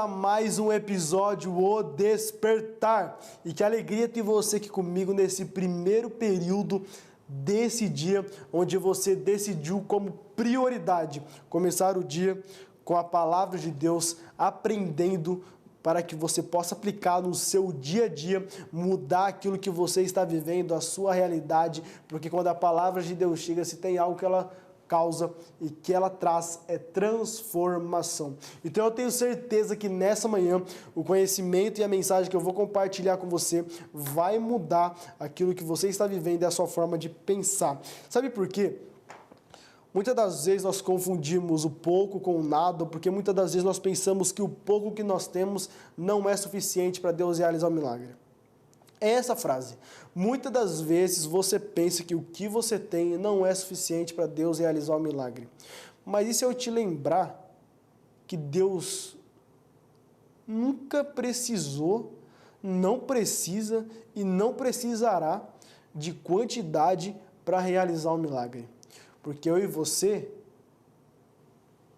a mais um episódio O Despertar. E que alegria ter você aqui comigo nesse primeiro período desse dia, onde você decidiu como prioridade começar o dia com a palavra de Deus, aprendendo para que você possa aplicar no seu dia a dia, mudar aquilo que você está vivendo, a sua realidade, porque quando a palavra de Deus chega, se tem algo que ela causa e que ela traz é transformação. Então eu tenho certeza que nessa manhã o conhecimento e a mensagem que eu vou compartilhar com você vai mudar aquilo que você está vivendo e a sua forma de pensar. Sabe por quê? Muitas das vezes nós confundimos o pouco com o nada, porque muitas das vezes nós pensamos que o pouco que nós temos não é suficiente para Deus realizar o milagre. É essa frase. Muitas das vezes você pensa que o que você tem não é suficiente para Deus realizar o milagre. Mas e se eu te lembrar que Deus nunca precisou, não precisa e não precisará de quantidade para realizar o milagre? Porque eu e você,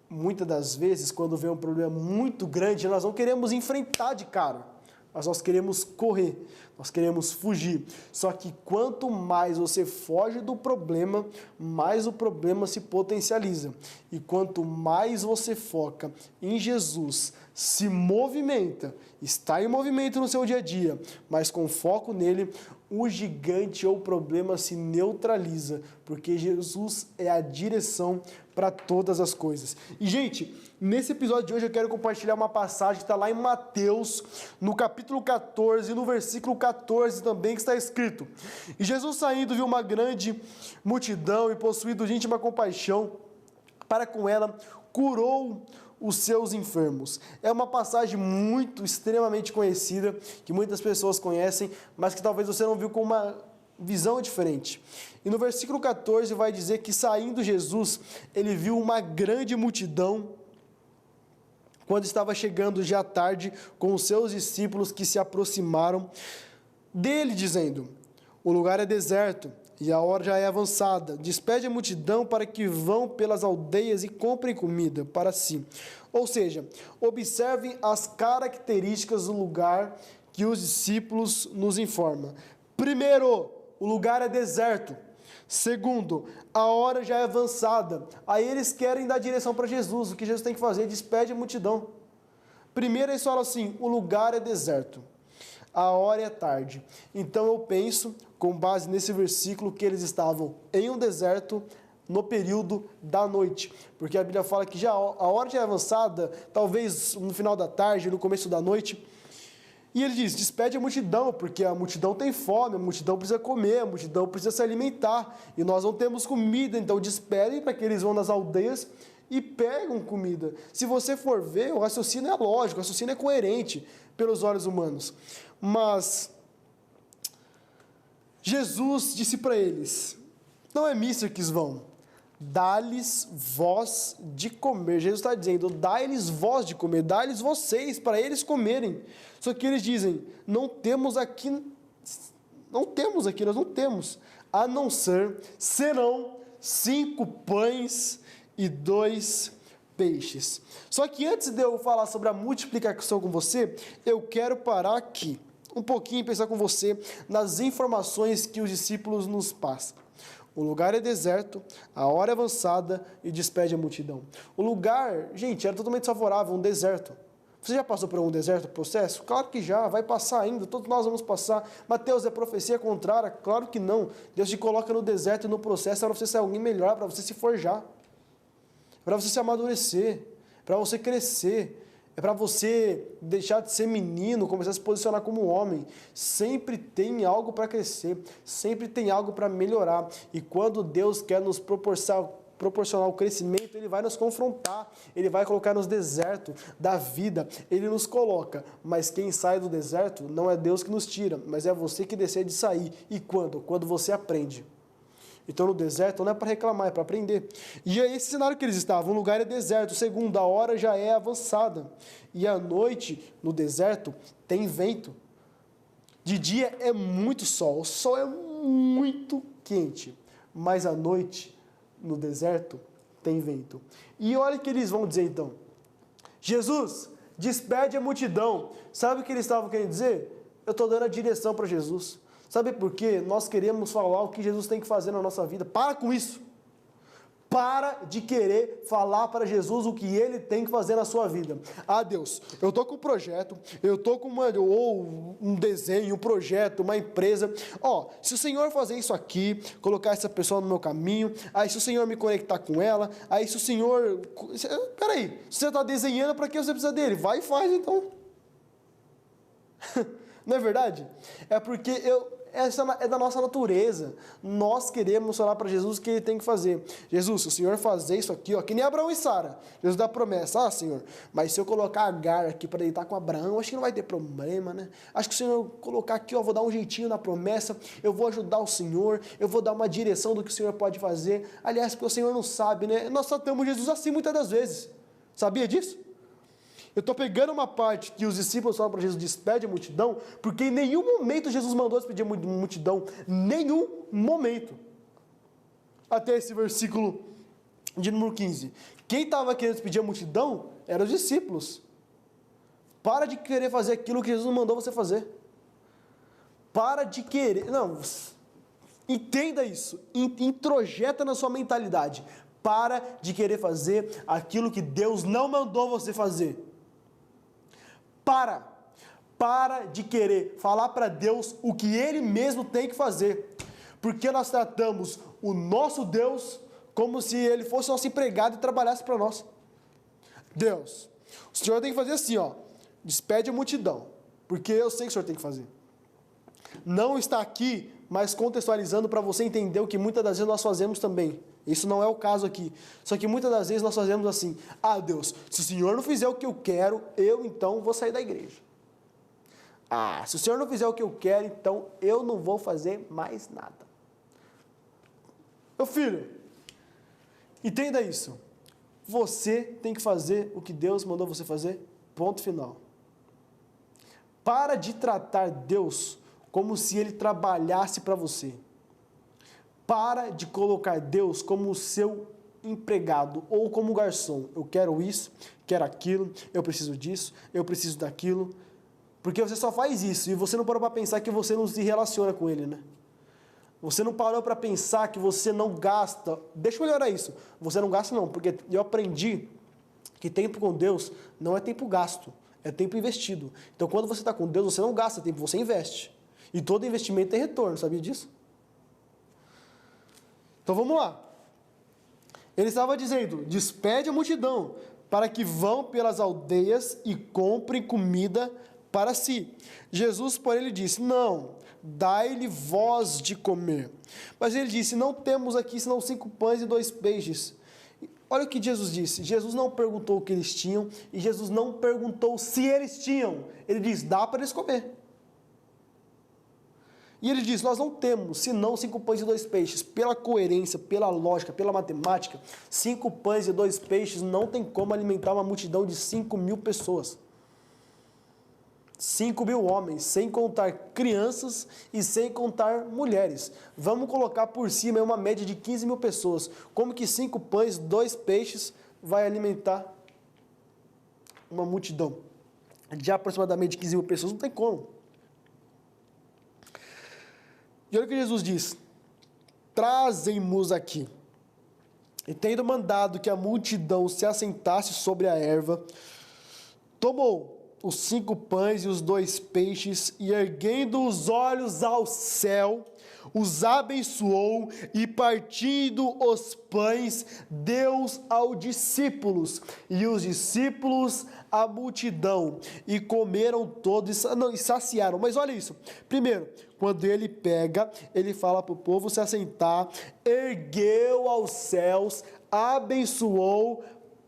muitas das vezes, quando vem um problema muito grande, nós não queremos enfrentar de cara, mas nós queremos correr, nós queremos fugir. Só que quanto mais você foge do problema, mais o problema se potencializa. E quanto mais você foca em Jesus, se movimenta, está em movimento no seu dia a dia, mas com foco nele, o gigante ou o problema se neutraliza, porque Jesus é a direção para todas as coisas. E, gente, nesse episódio de hoje eu quero compartilhar uma passagem que está lá em Mateus, no capítulo 14, no versículo 14 também, que está escrito: E Jesus saindo viu uma grande multidão e possuído de íntima compaixão, para com ela curou os seus enfermos. É uma passagem extremamente conhecida, que muitas pessoas conhecem, mas que talvez você não viu com uma visão diferente. E no versículo 14 vai dizer que saindo Jesus, ele viu uma grande multidão, quando estava chegando já tarde, com os seus discípulos que se aproximaram dele, dizendo: O lugar é deserto, e a hora já é avançada. Despede a multidão para que vão pelas aldeias e comprem comida para si. Ou seja, observem as características do lugar que os discípulos nos informam. Primeiro, o lugar é deserto. Segundo, a hora já é avançada. Aí eles querem dar direção para Jesus. O que Jesus tem que fazer? Despede a multidão. Primeiro eles falam assim: o lugar é deserto, a hora é tarde. Então eu penso, com base nesse versículo, que eles estavam em um deserto no período da noite, porque a Bíblia fala que já a hora já é avançada, talvez no final da tarde, no começo da noite, e ele diz: despede a multidão, porque a multidão tem fome, a multidão precisa comer, a multidão precisa se alimentar, e nós não temos comida, então despedem para que eles vão nas aldeias e pegam comida. Se você for ver, o raciocínio é lógico, o raciocínio é coerente pelos olhos humanos. Mas Jesus disse para eles: não é mister que vão, dá-lhes voz de comer. Jesus está dizendo: dá-lhes voz de comer, dá-lhes vocês, para eles comerem. Só que eles dizem: nós não temos, a não ser, serão 5 pães e 2 peixes. Só que antes de eu falar sobre a multiplicação com você, eu quero parar aqui um pouquinho e pensar com você nas informações que os discípulos nos passam. O lugar é deserto, a hora é avançada e despede a multidão. O lugar, gente, era totalmente favorável, um deserto. Você já passou por um deserto, processo? Claro que já, vai passar ainda, todos nós vamos passar. Mateus, é profecia contrária? Claro que não. Deus te coloca no deserto e no processo para você ser alguém melhor, para você se forjar, para você se amadurecer, para você crescer. É para você deixar de ser menino, começar a se posicionar como homem. Sempre tem algo para crescer, sempre tem algo para melhorar. E quando Deus quer nos proporcionar o crescimento, Ele vai nos confrontar, Ele vai colocar nos desertos da vida, Ele nos coloca. Mas quem sai do deserto não é Deus que nos tira, mas é você que decide sair. E quando? Quando você aprende. Então no deserto não é para reclamar, é para aprender. E é esse cenário que eles estavam, o lugar é deserto, segundo, a hora já é avançada. E à noite, no deserto, tem vento. De dia é muito sol, o sol é muito quente. Mas à noite, no deserto, tem vento. E olha o que eles vão dizer então: Jesus, despede a multidão. Sabe o que eles estavam querendo dizer? Eu estou dando a direção para Jesus. Sabe por quê? Nós queremos falar o que Jesus tem que fazer na nossa vida. Para com isso. Para de querer falar para Jesus o que Ele tem que fazer na sua vida. Ah, Deus, eu estou com um projeto, eu estou com um desenho, um projeto, uma empresa. Se o Senhor fazer isso aqui, colocar essa pessoa no meu caminho, aí se o Senhor me conectar com ela, aí se o Senhor... Peraí, se você está desenhando, para que você precisa dele? Vai e faz então. Não é verdade? É porque essa é da nossa natureza. Nós queremos falar para Jesus o que Ele tem que fazer. Jesus, se o Senhor fazer isso aqui, que nem Abraão e Sara. Jesus dá a promessa, Senhor, mas se eu colocar Agar aqui para deitar com Abraão, acho que não vai ter problema, né? Acho que se o Senhor colocar aqui, vou dar um jeitinho na promessa, eu vou ajudar o Senhor, eu vou dar uma direção do que o Senhor pode fazer. Aliás, porque o Senhor não sabe, né? Nós tratamos Jesus assim muitas das vezes. Sabia disso? Eu estou pegando uma parte que os discípulos falam para Jesus, despede a multidão, porque em nenhum momento Jesus mandou despedir a multidão. Nenhum momento. Até esse versículo de número 15. Quem estava querendo despedir a multidão eram os discípulos. Para de querer fazer aquilo que Jesus mandou você fazer. Para de querer... Não, entenda isso. Introjeta na sua mentalidade. Para de querer fazer aquilo que Deus não mandou você fazer. Para de querer falar para Deus o que Ele mesmo tem que fazer. Porque nós tratamos o nosso Deus como se Ele fosse nosso empregado e trabalhasse para nós. Deus, o Senhor tem que fazer assim, despede a multidão. Porque eu sei que o Senhor tem que fazer. Não está aqui, mas contextualizando para você entender o que muitas das vezes nós fazemos também. Isso não é o caso aqui. Só que muitas das vezes nós fazemos assim, Deus, se o Senhor não fizer o que eu quero, eu então vou sair da igreja. Se o Senhor não fizer o que eu quero, então eu não vou fazer mais nada. Meu filho, entenda isso. Você tem que fazer o que Deus mandou você fazer, ponto final. Para de tratar Deus como se Ele trabalhasse para você. Para de colocar Deus como o seu empregado ou como garçom. Eu quero isso, quero aquilo, eu preciso disso, eu preciso daquilo. Porque você só faz isso e você não parou para pensar que você não se relaciona com Ele, né? Você não parou para pensar que você não gasta. Deixa eu melhorar isso. Você não gasta não, porque eu aprendi que tempo com Deus não é tempo gasto, é tempo investido. Então quando você está com Deus, você não gasta tempo, você investe. E todo investimento tem retorno, sabia disso? Então vamos lá. Ele estava dizendo, despede a multidão, para que vão pelas aldeias e comprem comida para si. Jesus, porém, lhe disse, não, dai-lhe vós de comer. Mas ele disse, não temos aqui senão 5 pães e 2 peixes. Olha o que Jesus disse. Jesus não perguntou o que eles tinham e Jesus não perguntou se eles tinham. Ele diz, dá para eles comer. E ele diz, nós não temos senão 5 pães e 2 peixes. Pela coerência, pela lógica, pela matemática, 5 pães e 2 peixes não tem como alimentar uma multidão de 5.000 pessoas. 5.000 homens, sem contar crianças e sem contar mulheres. Vamos colocar por cima uma média de 15.000 pessoas. Como que 5 pães, 2 peixes vai alimentar uma multidão de aproximadamente 15.000 pessoas? Não tem como. E olha o que Jesus diz, trazem-nos aqui. E tendo mandado que a multidão se assentasse sobre a erva, tomou os 5 pães e os 2 peixes, e erguendo os olhos ao céu, os abençoou, e partindo os pães, deu-os aos discípulos, e os discípulos a multidão, e comeram todos, e saciaram. Mas olha isso, primeiro, quando ele pega, ele fala para o povo se assentar, ergueu aos céus, abençoou,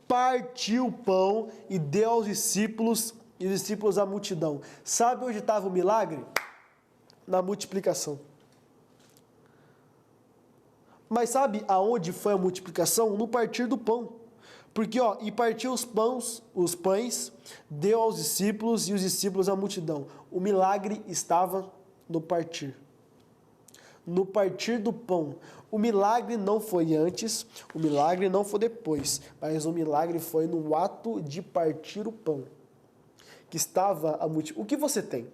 partiu o pão, e deu aos discípulos, e os discípulos à multidão. Sabe onde estava o milagre? Na multiplicação. Mas sabe aonde foi a multiplicação? No partir do pão. Porque, e partiu os pães, deu aos discípulos e os discípulos à multidão. O milagre estava no partir. No partir do pão. O milagre não foi antes, o milagre não foi depois, mas o milagre foi no ato de partir o pão. que estava a multiplicar. O que você tem?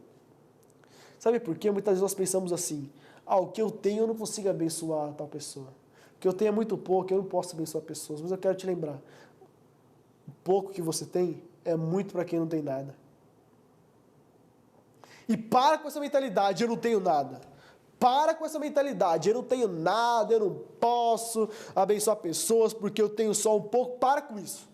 Sabe por quê? Muitas vezes nós pensamos assim, o que eu tenho eu não consigo abençoar tal pessoa. O que eu tenho é muito pouco, eu não posso abençoar pessoas. Mas eu quero te lembrar, o pouco que você tem é muito para quem não tem nada. E para com essa mentalidade, eu não tenho nada. Para com essa mentalidade, eu não tenho nada, eu não posso abençoar pessoas porque eu tenho só um pouco. Para com isso.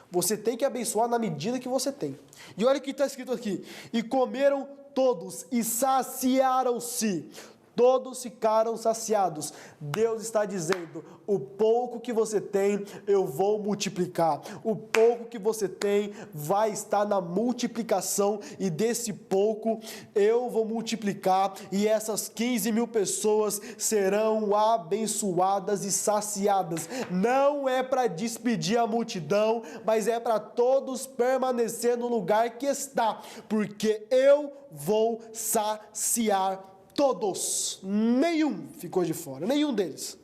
Você tem que abençoar na medida que você tem. E olha o que está escrito aqui. E comeram todos e saciaram-se. Todos ficaram saciados. Deus está dizendo, o pouco que você tem, eu vou multiplicar. O pouco que você tem vai estar na multiplicação e desse pouco eu vou multiplicar e essas 15 mil pessoas serão abençoadas e saciadas. Não é para despedir a multidão, mas é para todos permanecer no lugar que está, porque eu vou saciar todos, nenhum ficou de fora, nenhum deles.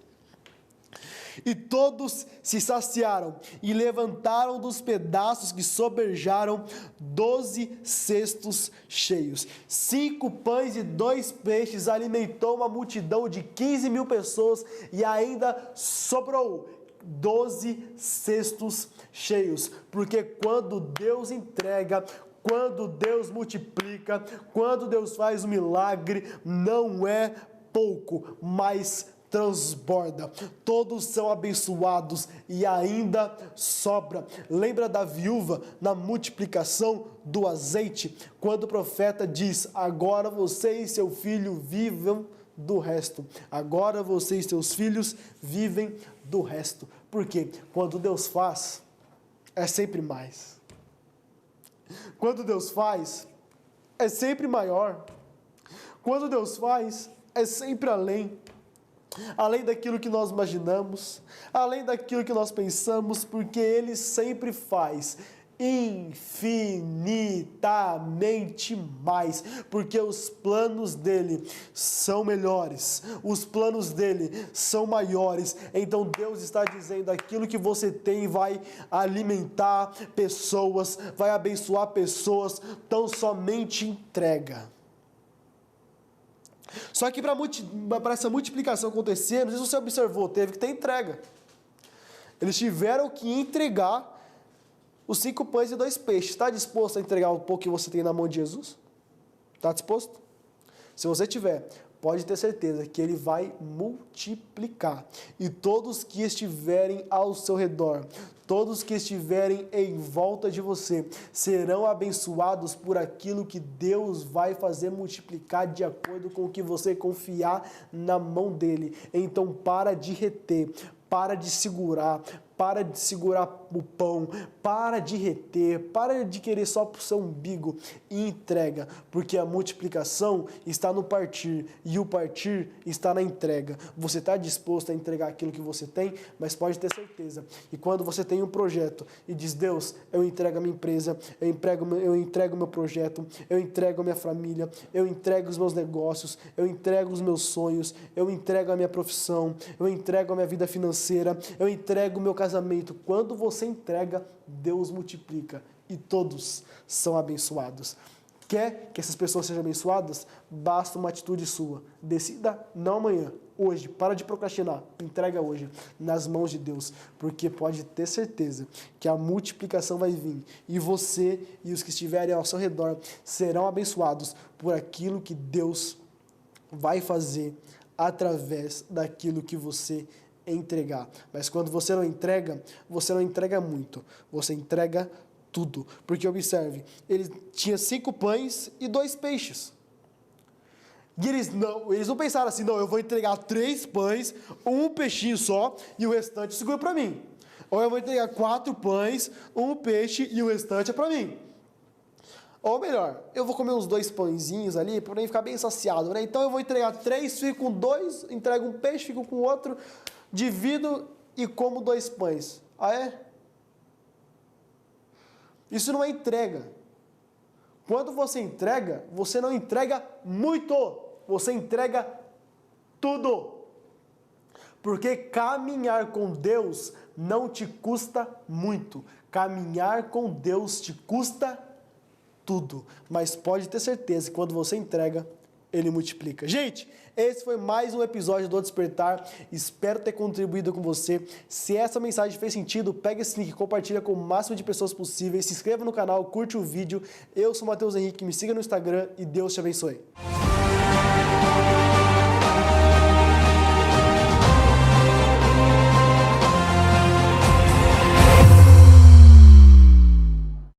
E todos se saciaram e levantaram dos pedaços que sobejaram 12 cestos cheios. 5 pães e 2 peixes alimentou uma multidão de 15 mil pessoas e ainda sobrou 12 cestos cheios. Porque quando Deus entrega, quando Deus multiplica, quando Deus faz um milagre, não é pouco, mas transborda. Todos são abençoados e ainda sobra. Lembra da viúva na multiplicação do azeite? Quando o profeta diz, agora você e seu filho vivam do resto. Agora você e seus filhos vivem do resto. Por quê? Quando Deus faz, é sempre mais. Quando Deus faz, é sempre maior. Quando Deus faz, é sempre além. Além daquilo que nós imaginamos, além daquilo que nós pensamos, porque Ele sempre faz infinitamente mais, porque os planos dele são melhores, os planos dele são maiores. Então Deus está dizendo, aquilo que você tem vai alimentar pessoas, vai abençoar pessoas, tão somente entrega. Só que para essa multiplicação acontecer, não sei se você observou, teve que ter entrega. Eles tiveram que entregar os 5 pães e 2 peixes. Está disposto a entregar o pouco que você tem na mão de Jesus? Está disposto? Se você tiver, pode ter certeza que Ele vai multiplicar. E todos que estiverem ao seu redor, todos que estiverem em volta de você, serão abençoados por aquilo que Deus vai fazer multiplicar de acordo com o que você confiar na mão dEle. Então para de reter, para de segurar o pão, para de reter, para de querer só para o seu umbigo e entrega, porque a multiplicação está no partir e o partir está na entrega. Você está disposto a entregar aquilo que você tem, mas pode ter certeza que quando você tem um projeto e diz, Deus, eu entrego a minha empresa, eu entrego o meu projeto, eu entrego a minha família, eu entrego os meus negócios, eu entrego os meus sonhos, eu entrego a minha profissão, eu entrego a minha vida financeira, eu entrego o meu casamento. Quando você entrega, Deus multiplica e todos são abençoados. Quer que essas pessoas sejam abençoadas? Basta uma atitude sua. Decida não amanhã, hoje. Para de procrastinar. Entrega hoje nas mãos de Deus, porque pode ter certeza que a multiplicação vai vir e você e os que estiverem ao seu redor serão abençoados por aquilo que Deus vai fazer através daquilo que você entregar. Mas quando você não entrega muito, você entrega tudo. Porque observe, ele tinha 5 pães e 2 peixes. E eles não pensaram assim, não, eu vou entregar 3 pães, 1 peixinho só e o restante segura para mim. Ou eu vou entregar 4 pães, 1 peixe e o restante é para mim. Ou melhor, eu vou comer uns 2 pãezinhos ali para nem ficar bem saciado, né? Então eu vou entregar 3, fico com 2, entrego um peixe, fico com outro, divido e como 2 pães. Ah, é? Isso não é entrega. Quando você entrega, você não entrega muito, você entrega tudo. Porque caminhar com Deus não te custa muito. Caminhar com Deus te custa tudo, mas pode ter certeza que quando você entrega, ele multiplica. Gente, esse foi mais um episódio do Despertar. Espero ter contribuído com você. Se essa mensagem fez sentido, pega esse link, compartilha com o máximo de pessoas possíveis. Se inscreva no canal, curte o vídeo. Eu sou o Matheus Henrique, me siga no Instagram e Deus te abençoe.